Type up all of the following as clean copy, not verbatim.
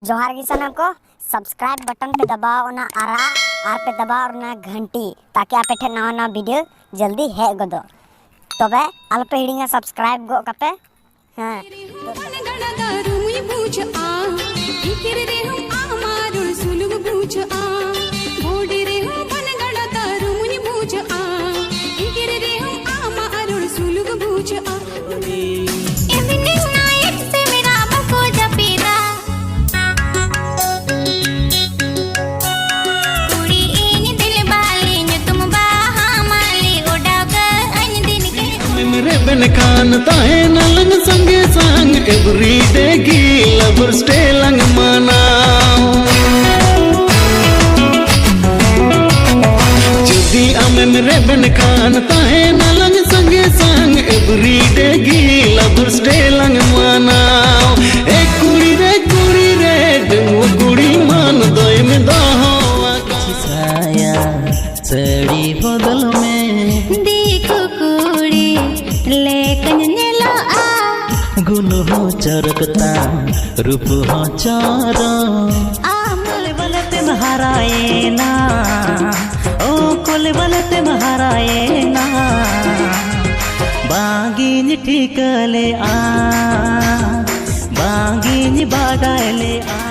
जोहार गी सानम को सब्सक्राइब बटन पे दबाओ ना आरा आर पे दबाओ ना घंटी ताकि आपे ठे नवा नवा वीडियो जल्दी हे गदो तबे आलपे हिड़िंगा सब्सक्राइब गो कापे हां Ben kan tahe nalang sange sang every day ki lover stay lang mana jodi ame mere ben kan tahe nalang sange sang every day ki lover stay lang mana ek kuri re demu kuri man doy me dawa छाया चढ़ी बदल में देखो कुड़ी लेकिन नेला आ गुण हो चरकता रूप हो चार आमल बलते महाराए ना ओ कोले बलते महाराए ना बागिन ठीकले आ बागिन बागाले आ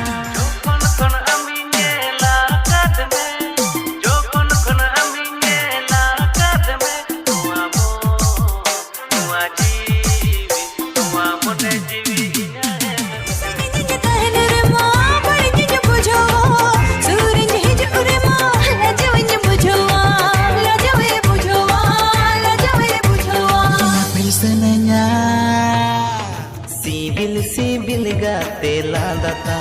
सिबिल गाते लादाता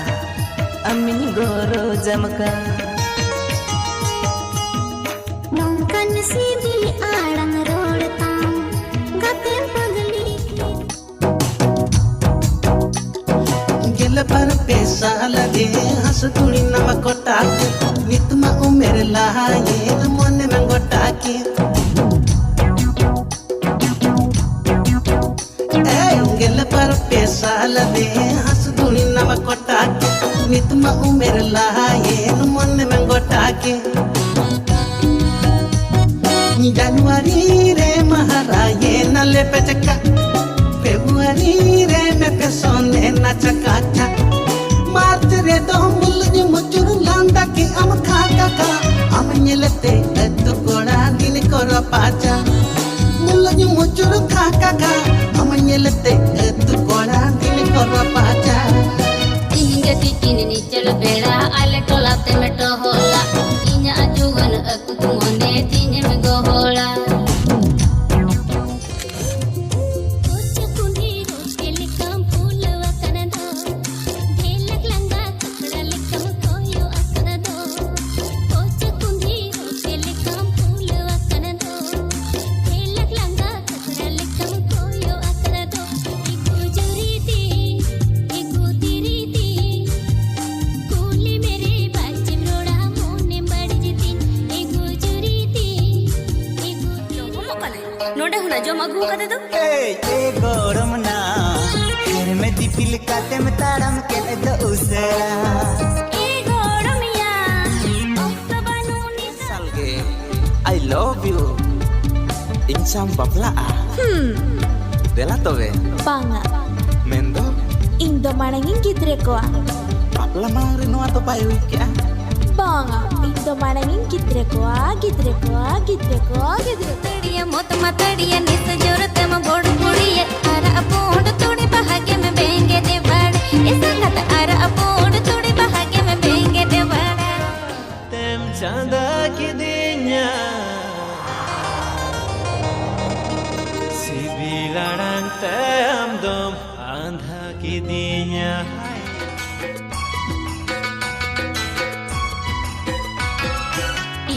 अमिन गोरो जमका नौकन सिबिल आड़ंग रोड़ता गते पगली गेल पर पैसा लगे हंस तुड़ी नमकोटा नितमा उमेर लाए मन में गोटा के गेल पर पैसा लगे हंस तुड़ी नमकोटा नितमा उमेर लाए मन में गोटा के जनवरी रे महाराये नले पे चक्का फेब्रुआरी रे में पे सोने न चकाचा मार्च रे दो मुल्ज मुचुर लांदा की अम खा का अम निलते तु कोड़ा दिन करो पाचा मुल्ज मुचुर खा का अम निलते तु कोड़ा दिन करो पाचा इंगे तिकिन निचल बेड़ा आले टोलाते में टोला इन्या जुगन अकु तुमने तिने में गोहोला नोडे हुना जो मगु कदे दो ए गरम ना घर में दिपिल काते में तारम के दो उसरा ए गरमिया अक्टोबनु नि salge I love you insam bapla dela tobe banga mendo indo manangin gidre ko bapla mangri no ato payo ikya banga indo manangin gidre ko तड़िया मोत मतड़िया निस जोरत में बोड़ पुड़िया अरा अपोंड तोड़ी बहागे में बेंगे दे बड़ ए संगत अरा अपोंड तोड़ी बहागे में बेंगे दे बड़ tem chanda ki dinya sibilarang tem dom andha ki dinya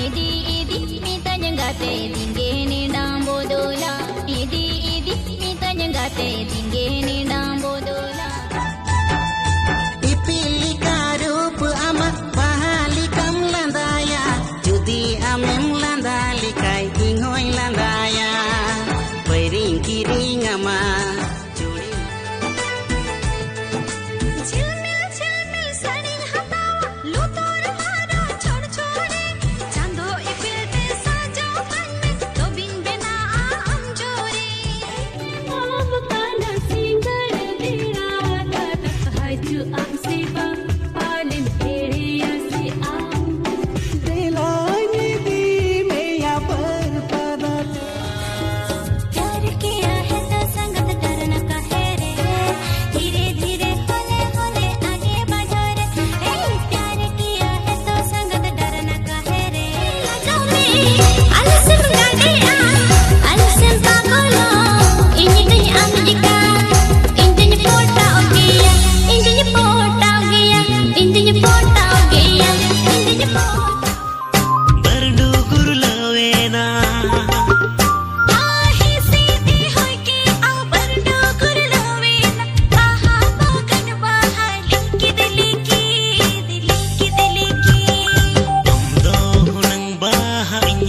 इदी इदी मीता जंगाते दिंगे नी डांबो दोला इदी इदी मीता जंगाते दिंगे नी डांबो दोला ipili karup ama pahali kam landaya judi amem landali kai ingoi landaya pering kiring ama झिलमिल झिलमिल सड़ी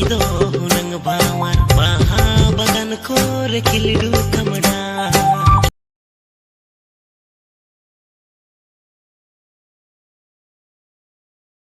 दो हुनंग बावर बाहा बगन खोर खिलडू कमड़ा